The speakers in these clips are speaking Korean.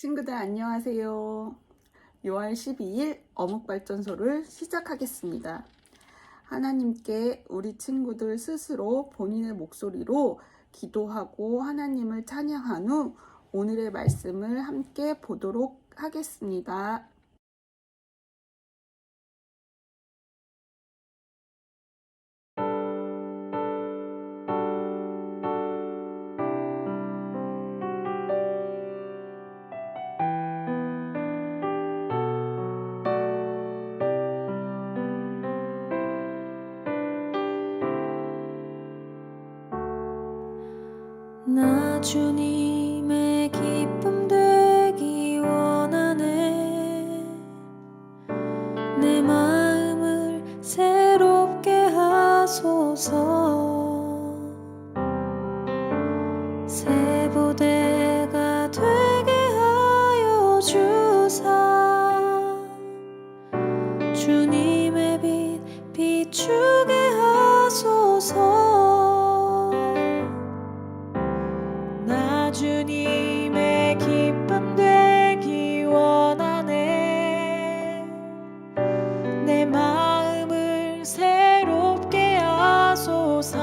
친구들 안녕하세요. 6월 12일 어묵발전소를 시작하겠습니다. 하나님께 우리 친구들 스스로 본인의 목소리로 기도하고 하나님을 찬양한 후 오늘의 말씀을 함께 보도록 하겠습니다. 나 주님의 기쁨 되기 원하네. 내 마음을 새롭게 하소서. 새 부대가 되게 하여 주사. 주님의 빛 비추게 하소서. 주님의 기쁨 되기 원하네. 내 마음을 새롭게 하소서.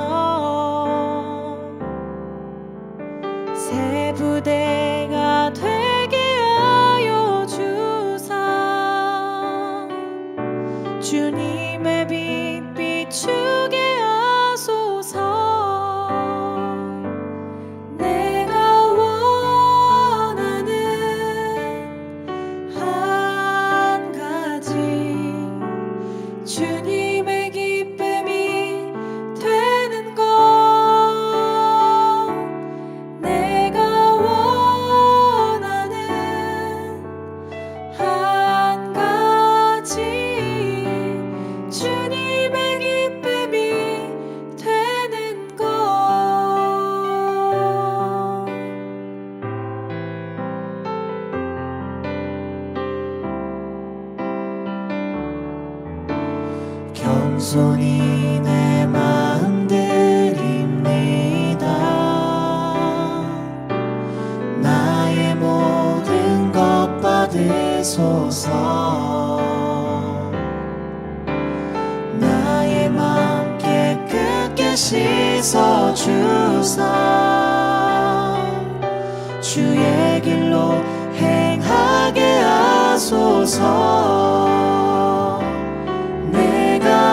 새 부대가 되게 하여 주사. 주님의 빛 비추게 하소서. 주님의 기쁨이 되는 것, 내가 원하는 한 가지. 주님의 기쁨이 되는 것. 겸손히 내 마음 드립니다. 나의 모든 것 받으소서. 나의 마음 깨끗게 씻어주사. 주의 길로 행하게 하소서.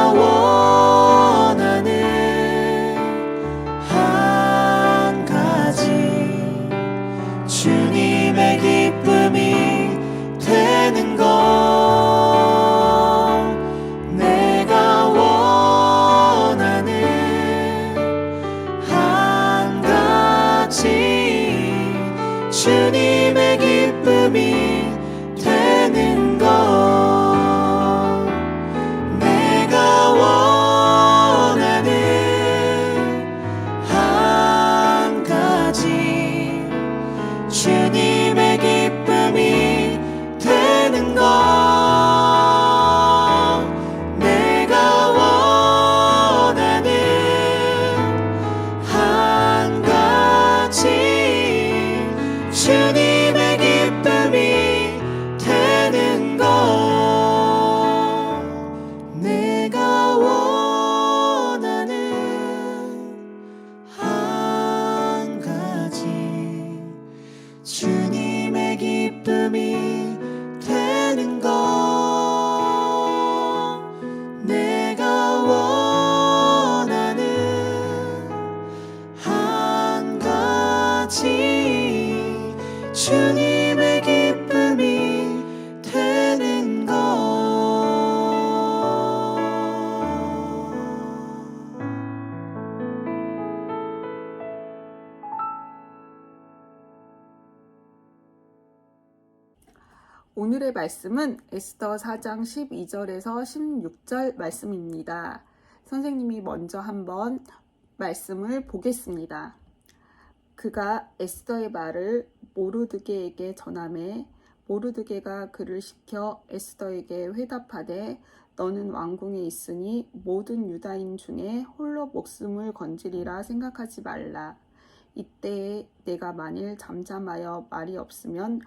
원하는 한 가지. 주님의 기쁨이 되는 것, 내가 원하는 한 가지. 주님의 기쁨이 되는 것, 주님의 기쁨이 되는 것, 내가 원하는 한 가지. 주님의 기쁨이 되는 것, 내가 원하는 한 가지. 주님의 기쁨이 되는 것, 내가 원하는 한 가지. 주님의 기쁨이 되는 것. 오늘의 말씀은 에스더 4장 12절에서 16절 말씀입니다. 선생님이 먼저 한번 말씀을 보겠습니다. 그가 에스더의 말을 모르드게에게 전하매 모르드게가 그를 시켜 에스더에게 회답하되 너는 왕궁에 있으니 모든 유다인 중에 홀로 목숨을 건지리라 생각하지 말라. 이때에 내가 만일 잠잠하여 말이 없으면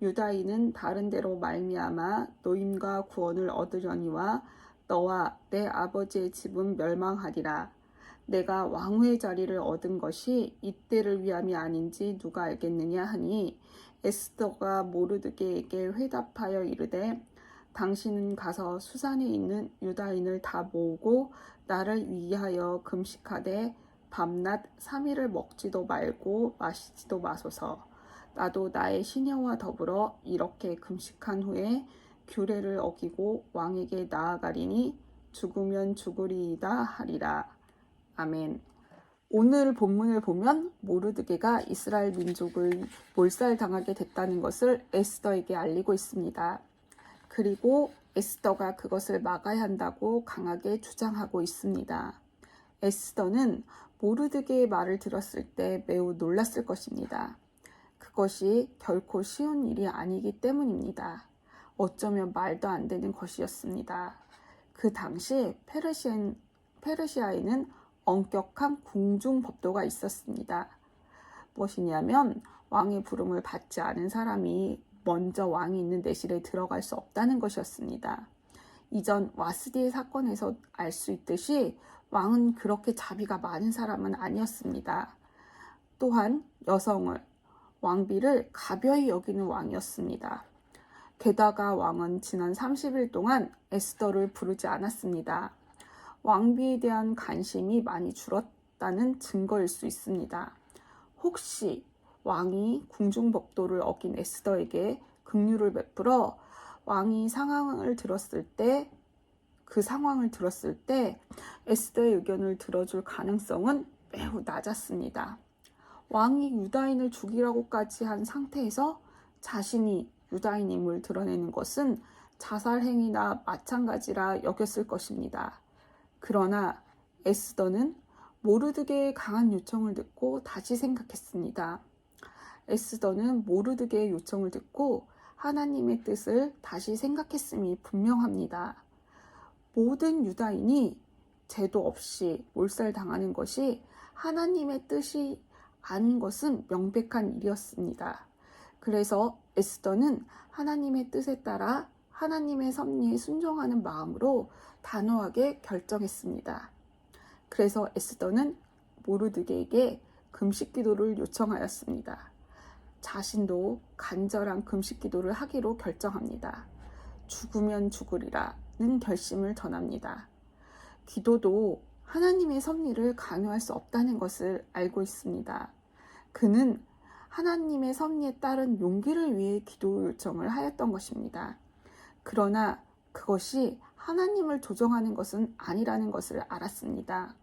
유다인은 다른 데로 말미암아 노임과 구원을 얻으려니와 너와 내 아버지의 집은 멸망하리라. 내가 왕후의 자리를 얻은 것이 이때를 위함이 아닌지 누가 알겠느냐 하니 에스더가 모르드게에게 회답하여 이르되 당신은 가서 수산에 있는 유다인을 다 모으고 나를 위하여 금식하되 밤낮 3일을 먹지도 말고 마시지도 마소서. 나도 나의 시녀와 더불어 이렇게 금식한 후에 규례를 어기고 왕에게 나아가리니 죽으면 죽으리이다 하리라. 아멘. 오늘 본문을 보면 모르드게가 이스라엘 민족을 몰살당하게 됐다는 것을 에스더에게 알리고 있습니다. 그리고 에스더가 그것을 막아야 한다고 강하게 주장하고 있습니다. 에스더는 모르드게의 말을 들었을 때 매우 놀랐을 것입니다. 그것이 결코 쉬운 일이 아니기 때문입니다. 어쩌면 말도 안 되는 것이었습니다. 그 당시 페르시아에는 엄격한 궁중법도가 있었습니다. 무엇이냐면 왕의 부름을 받지 않은 사람이 먼저 왕이 있는 내실에 들어갈 수 없다는 것이었습니다. 이전 와스디의 사건에서 알 수 있듯이 왕은 그렇게 자비가 많은 사람은 아니었습니다. 또한 여성을, 왕비를 가벼이 여기는 왕이었습니다. 게다가 왕은 지난 30일 동안 에스더를 부르지 않았습니다. 왕비에 대한 관심이 많이 줄었다는 증거일 수 있습니다. 혹시 왕이 궁중법도를 어긴 에스더에게 긍휼을 베풀어 왕이 그 상황을 들었을 때 에스더의 의견을 들어줄 가능성은 매우 낮았습니다. 왕이 유다인을 죽이라고까지 한 상태에서 자신이 유다인임을 드러내는 것은 자살행위나 마찬가지라 여겼을 것입니다. 그러나 에스더는 모르드게의 강한 요청을 듣고 다시 생각했습니다. 에스더는 모르드게의 요청을 듣고 하나님의 뜻을 다시 생각했음이 분명합니다. 모든 유다인이 제도 없이 몰살당하는 것이 하나님의 뜻이 아닌 것은 명백한 일이었습니다. 그래서 에스더는 하나님의 뜻에 따라 하나님의 섭리에 순종하는 마음으로 단호하게 결정했습니다. 그래서 에스더는 모르드게에게 금식 기도를 요청하였습니다. 자신도 간절한 금식 기도를 하기로 결정합니다. 죽으면 죽으리라는 결심을 전합니다. 기도도 하나님의 섭리를 강요할 수 없다는 것을 알고 있습니다. 그는 하나님의 섭리에 따른 용기를 위해 기도 요청을 하였던 것입니다. 그러나 그것이 하나님을 조종하는 것은 아니라는 것을 알았습니다.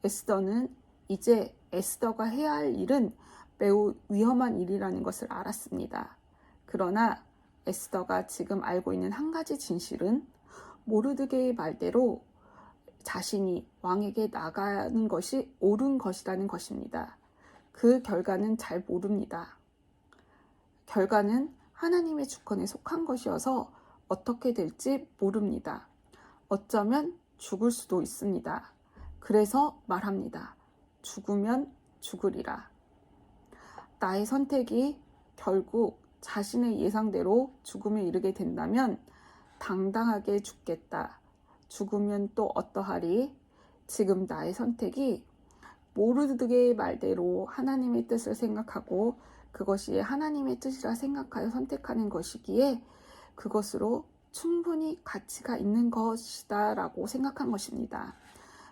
에스더는 이제 에스더가 해야 할 일은 매우 위험한 일이라는 것을 알았습니다. 그러나 에스더가 지금 알고 있는 한 가지 진실은 모르드게의 말대로 자신이 왕에게 나가는 것이 옳은 것이라는 것입니다. 그 결과는 잘 모릅니다. 결과는 하나님의 주권에 속한 것이어서 어떻게 될지 모릅니다. 어쩌면 죽을 수도 있습니다. 그래서 말합니다. 죽으면 죽으리라. 나의 선택이 결국 자신의 예상대로 죽음에 이르게 된다면 당당하게 죽겠다. 죽으면 또 어떠하리? 지금 나의 선택이 모르드게의 말대로 하나님의 뜻을 생각하고 그것이 하나님의 뜻이라 생각하여 선택하는 것이기에 그것으로 충분히 가치가 있는 것이다 라고 생각한 것입니다.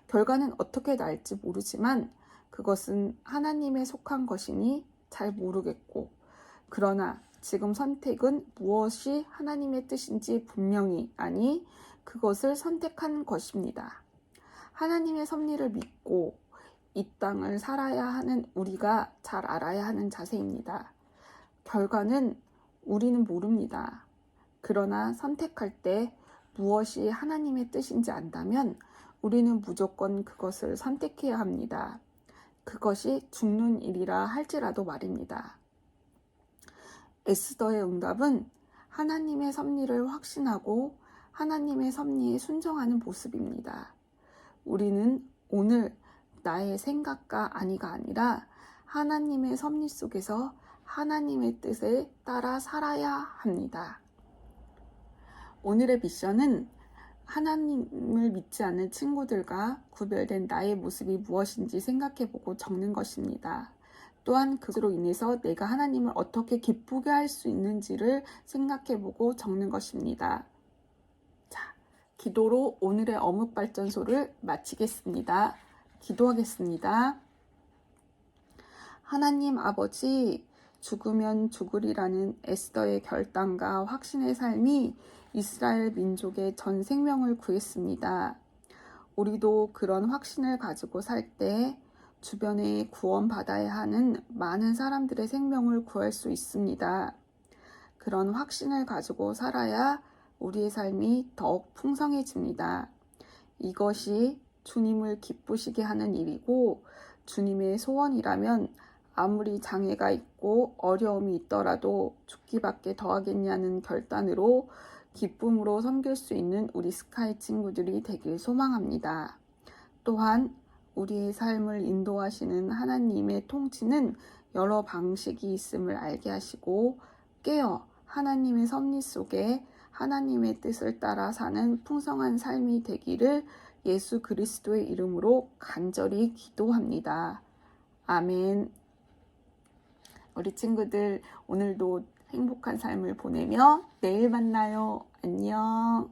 결과는 어떻게 날지 모르지만 그것은 하나님에 속한 것이니 잘 모르겠고, 그러나 지금 선택은 무엇이 하나님의 뜻인지 분명히 아니 그것을 선택한 것입니다. 하나님의 섭리를 믿고 이 땅을 살아야 하는 우리가 잘 알아야 하는 자세입니다. 결과는 우리는 모릅니다. 그러나 선택할 때 무엇이 하나님의 뜻인지 안다면 우리는 무조건 그것을 선택해야 합니다. 그것이 죽는 일이라 할지라도 말입니다. 에스더의 응답은 하나님의 섭리를 확신하고 하나님의 섭리에 순종하는 모습입니다. 우리는 오늘 나의 생각과 아니가 아니라 하나님의 섭리 속에서 하나님의 뜻에 따라 살아야 합니다. 오늘의 미션은 하나님을 믿지 않는 친구들과 구별된 나의 모습이 무엇인지 생각해보고 적는 것입니다. 또한 그것으로 인해서 내가 하나님을 어떻게 기쁘게 할 수 있는지를 생각해보고 적는 것입니다. 자, 기도로 오늘의 어묵발전소를 마치겠습니다. 기도하겠습니다. 하나님 아버지, 죽으면 죽으리라는 에스더의 결단과 확신의 삶이 이스라엘 민족의 전 생명을 구했습니다. 우리도 그런 확신을 가지고 살 때 주변에 구원받아야 하는 많은 사람들의 생명을 구할 수 있습니다. 그런 확신을 가지고 살아야 우리의 삶이 더욱 풍성해집니다. 이것이 주님을 기쁘시게 하는 일이고 주님의 소원이라면 아무리 장애가 있고 어려움이 있더라도 죽기밖에 더하겠냐는 결단으로 기쁨으로 섬길 수 있는 우리 스카이 친구들이 되길 소망합니다. 또한 우리의 삶을 인도하시는 하나님의 통치는 여러 방식이 있음을 알게 하시고 깨어 하나님의 섭리 속에 하나님의 뜻을 따라 사는 풍성한 삶이 되기를 예수 그리스도의 이름으로 간절히 기도합니다. 아멘. 우리 친구들 오늘도 행복한 삶을 보내며 내일 만나요. 안녕.